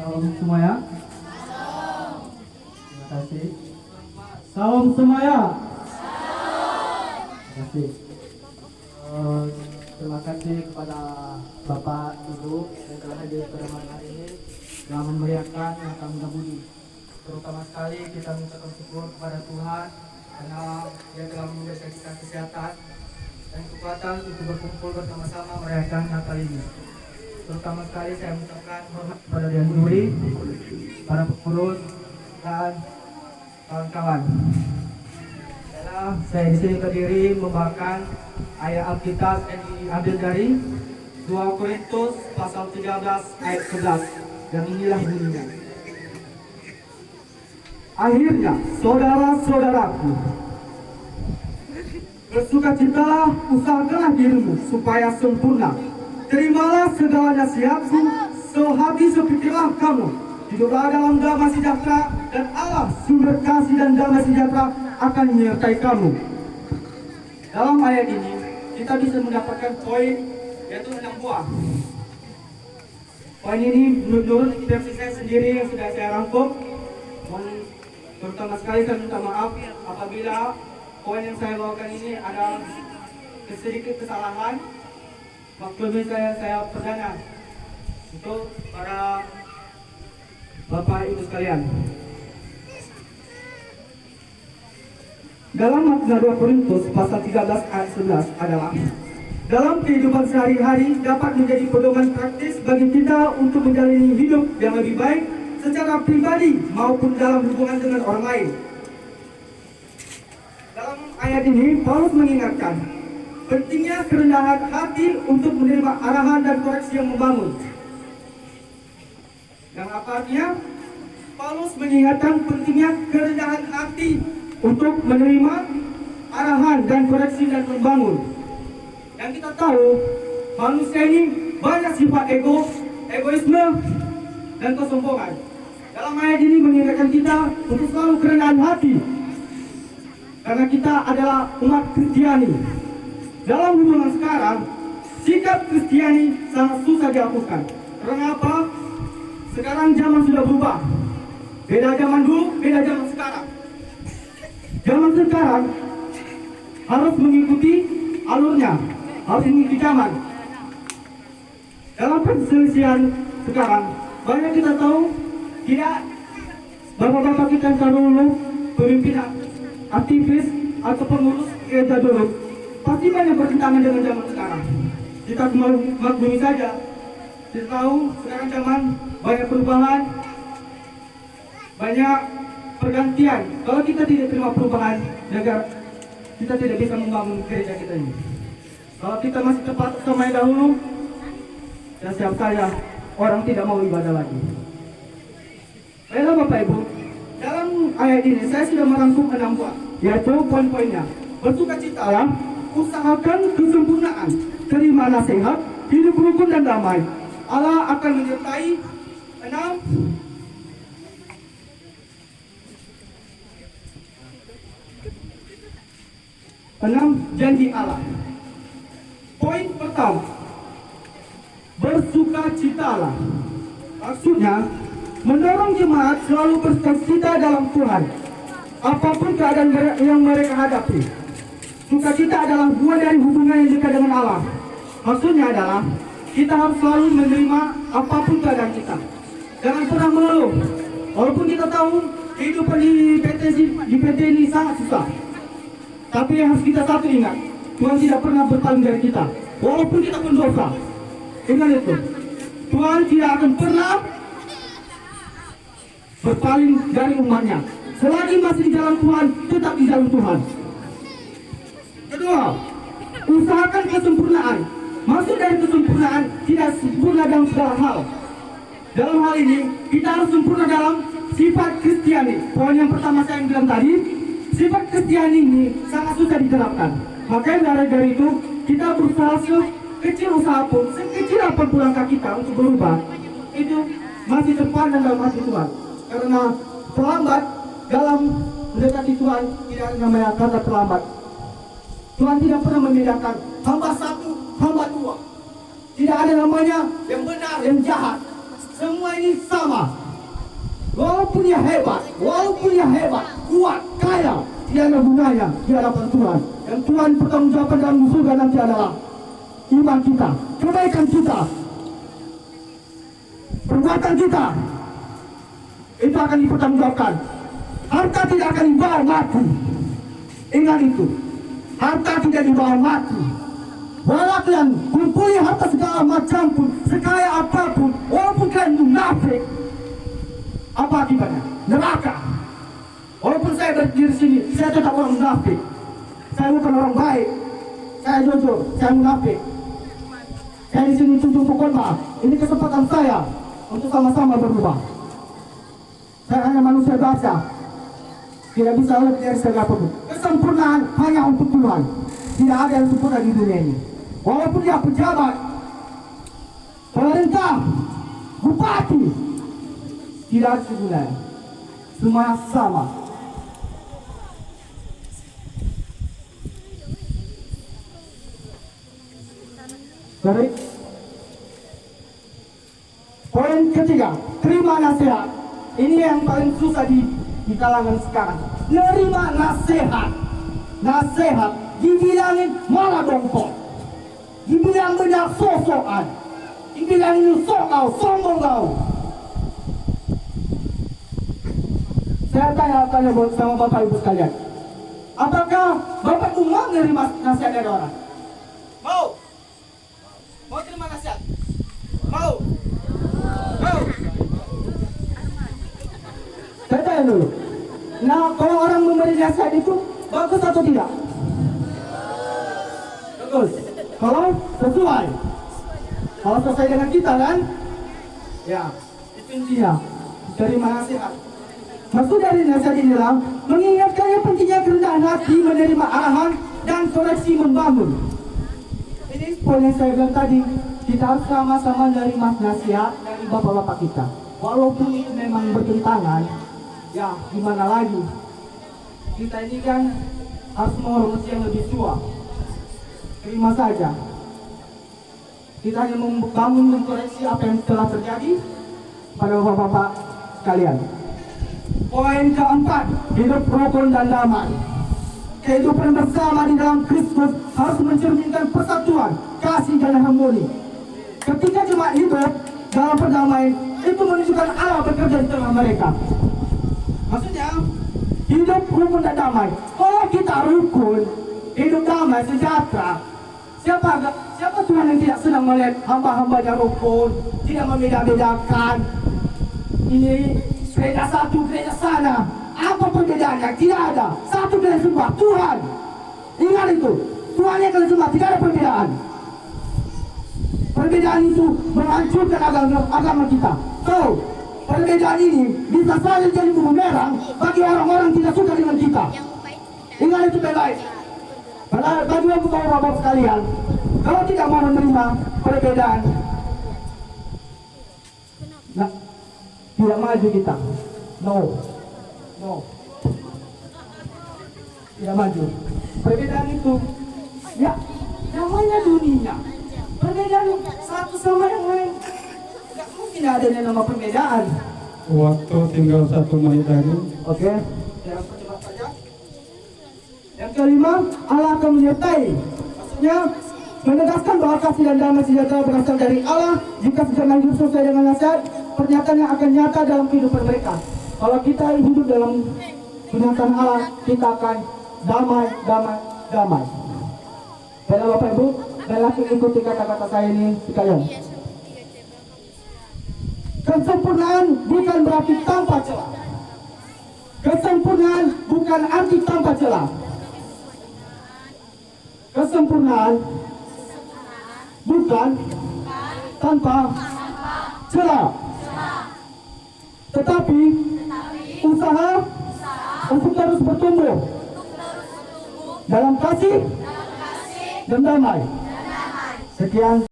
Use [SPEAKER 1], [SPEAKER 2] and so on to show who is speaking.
[SPEAKER 1] Salam semuanya. Terima kasih. Salam semuanya. Terima kasih. Terima kasih kepada Bapak, Ibu yang telah hadir pada malam hari ini dalam memeriahkan Natal Budi. Terutama sekali kita mengucapkan syukur kepada Tuhan karena Dia telah memberikan kita kesehatan dan kekuatan untuk berkumpul bersama-sama merayakan Natal ini. Terutama sekali saya mengucapkan hormat kepada Dewan Juri, para pengurus dan kawan-kawan. Saya di sini berdiri membawakan ayat Alkitab yang diambil dari 2 Korintus pasal 13 ayat 11 dan inilah bunyinya. Akhirnya, saudara-saudaraku, bersukacitalah, usahakanlah dirimu supaya sempurna. Terimalah segala nasihatku, sehabis sepikirlah kamu. Hiduplah dalam damai sejahtera, dan Allah sumber kasih dan damai sejahtera akan menyertai kamu. Dalam ayat ini, kita bisa mendapatkan poin, yaitu 6 buah. Poin ini menurut versi saya sendiri yang sudah saya rangkum. Terutama sekali saya minta maaf apabila poin yang saya bawakan ini ada sedikit kesalahan. Maklumi saya perdana untuk para Bapak Ibu sekalian. Dalam makna 2 Korintus pasal 13 ayat 11 adalah dalam kehidupan sehari-hari dapat menjadi pedoman praktis bagi kita untuk menjalani hidup yang lebih baik secara pribadi maupun dalam hubungan dengan orang lain. Dalam ayat ini Paulus mengingatkan pentingnya kerendahan hati untuk menerima arahan dan koreksi yang membangun. Yang apa artinya? Paulus mengingatkan pentingnya kerendahan hati untuk menerima arahan dan koreksi dan membangun. Yang kita tahu, manusia ini banyak sifat egoisme, dan kesombongan. Dalam ayat ini mengingatkan kita untuk selalu kerendahan hati, karena kita adalah umat Kristiani. Dalam hubungan sekarang, sikap Kristiani sangat susah dilakukan. Karena apa? Sekarang zaman sudah berubah. Beda zaman dulu, beda zaman sekarang. Zaman sekarang harus mengikuti alurnya, harus mengikuti zaman. Dalam perselisihan sekarang, banyak kita tahu tidak bapak-bapak kita yang dulu pemimpin aktivis atau pengurus gereja dulu pasti banyak bertentangan dengan zaman sekarang. Kita maklumi saja. Kita tahu sekarang zaman banyak perubahan, banyak pergantian. Kalau kita tidak terima perubahan, kita tidak bisa membangun gereja kita ini. Kalau kita masih tepat sama yang dahulu, ya siap saya orang tidak mau ibadah lagi. Baiklah Bapak Ibu, dalam ayat ini saya sudah merangkum 6 buah, yaitu poin-poinnya. Bersukacitalah, usahakan kesempurnaan, terima nasihat, hidup rukun dan damai. Allah akan menyertai 6 janji Allah. Poin pertama, bersukacitalah. Maksudnya, mendorong jemaat selalu bersukacita dalam Tuhan, apapun keadaan yang mereka hadapi. Sukacita adalah buah dari hubungan yang dekat dengan Allah. Maksudnya adalah kita harus selalu menerima apapun keadaan kita. Jangan pernah mengeluh. Walaupun kita tahu kehidupan di PT ini sangat susah, tapi yang harus kita satu ingat, Tuhan tidak pernah berpaling dari kita. Walaupun kita pendosa, ingat itu. Tuhan tidak akan pernah berpaling dari umatnya. Selagi masih di jalan Tuhan, tetap di jalan Tuhan. Kedua, usahakan kesempurnaan. Maksud dari kesempurnaan tidak sempurna dalam segala hal. Dalam hal ini, kita harus sempurna dalam sifat Kristiani. Poin yang pertama saya bilang tadi, sifat Kristiani ini sangat susah diterapkan. Makanya dari itu, kita berusaha sekecil usaha pun, sekecil apapun langkah kita untuk berubah, itu masih terpandang dalam hati Tuhan. Karena terlambat dalam mendekati Tuhan tidak ada namanya kata terlambat. Tuhan tidak pernah membedakan hamba satu, hamba dua. Tidak ada namanya yang benar, yang jahat. semua ini sama. Walaupun dia hebat, kuat, kaya, tidak ada gunanya di hadapan Tuhan. Dan Tuhan bertanggung jawab dalam surga nanti adalah iman kita, kebaikan kita, perbuatan kita. Itu akan dipertanggungjawabkan. Harta tidak akan dibawa mati. Ingat itu. Harta tidak dibawa mati. Walau kalian kumpuli harta segala macam pun, sekaya apapun, walaupun kalian munafik, apa akibatnya? Neraka. Walaupun saya berdiri sini, saya tetap orang munafik. Saya bukan orang baik. Saya jujur, saya munafik. Saya di sini tujuh pokok maaf. Ini kesempatan saya untuk sama-sama berubah. Saya hanya manusia biasa. Tidak bisa lebih dari segala pun. Kesempurnaan hanya untuk Tuhan. Tidak ada yang sempurna di dunia ini. Walaupun dia pejabat, pemerintah, bupati, tidak ada segunanya. Semua sama. Jadi, poin ketiga, terima nasihat. Ini yang paling susah di kalangan sekarang. Nerima nasihat, dibilangin malah dongkol, dibilang benar sosokan, dibilangin sombong kau. Saya tanya sama Bapak Ibu sekalian, apakah Bapak Ibu mau menerima nasihat dari orang? Mau terima nasihat? Mau? Saya tanya dulu. Nah, kalau orang memberi nasihat itu bagus atau tidak? Bagus. Kalau sesuai? Kalau sesuai dengan kita kan? Ya, itu intinya. Terima nasihat. Maksud dari nasihat inilah mengingatkan yang pentingnya kerendahan hati, menerima arahan dan koreksi membangun. Ini poin yang saya bilang tadi. Kita harus sama-sama menerima nasihat dari bapak-bapak kita. Walaupun itu memang bertentangan, ya gimana lagi? Kita ini kan harus menghormati yang lebih tua. Terima saja. Kita hanya membangun dan koreksi apa yang telah terjadi pada bapak-bapak sekalian. Poin keempat, hidup rukun dan damai. Kehidupan bersama di dalam Kristus harus mencerminkan persatuan, kasih dan harmoni. Ketika jemaat hidup dalam perdamaian, itu menunjukkan Allah bekerja di tengah mereka. Maksudnya, hidup rukun dan damai. Kalau kita rukun, hidup damai, sejahtera, siapa Tuhan yang tidak senang melihat hamba-hambanya rukun, tidak membeda-bedakan. Ini gereja satu, gereja sana. Apa perbedaannya? Tidak ada. Satu kalian sembah Tuhan. Ingat itu. Tuhan yang kalian sembah, tidak ada perbedaan. Perbedaan itu menghancurkan agama kita. So, perbedaan ini bisa saja jadi bumerang bagi orang-orang yang tidak suka dengan kita. Ingat itu baik-baik. Bagi bapak-bapak sekalian, kalau tidak mau menerima perbedaan, nah, tidak maju kita. No. Tidak maju. Perbedaan itu, ya, namanya dunia. Perbedaan satu sama yang lain. Tidak mungkin ada yang nama perbedaan.
[SPEAKER 2] Waktu tinggal 1 menit lagi.
[SPEAKER 1] Oke. Jangan percepat saja. Yang kelima, Allah akan menyertai. Maksudnya, menegaskan bahwa kasih dan damai sejahtera berasal dari Allah. Jika sedang hidup sesuai dengan nasihat, pernyataan yang akan nyata dalam kehidupan mereka. Kalau kita hidup dalam pernyataan Allah, kita akan damai. Baiklah Bapak Ibu, baiklah ikuti kata-kata saya ini sekalian. Kesempurnaan bukan berarti tanpa celah. Kesempurnaan bukan arti tanpa celah. Kesempurnaan bukan tanpa celah. Tetapi usaha untuk terus bertumbuh dalam kasih dan damai. Sekian.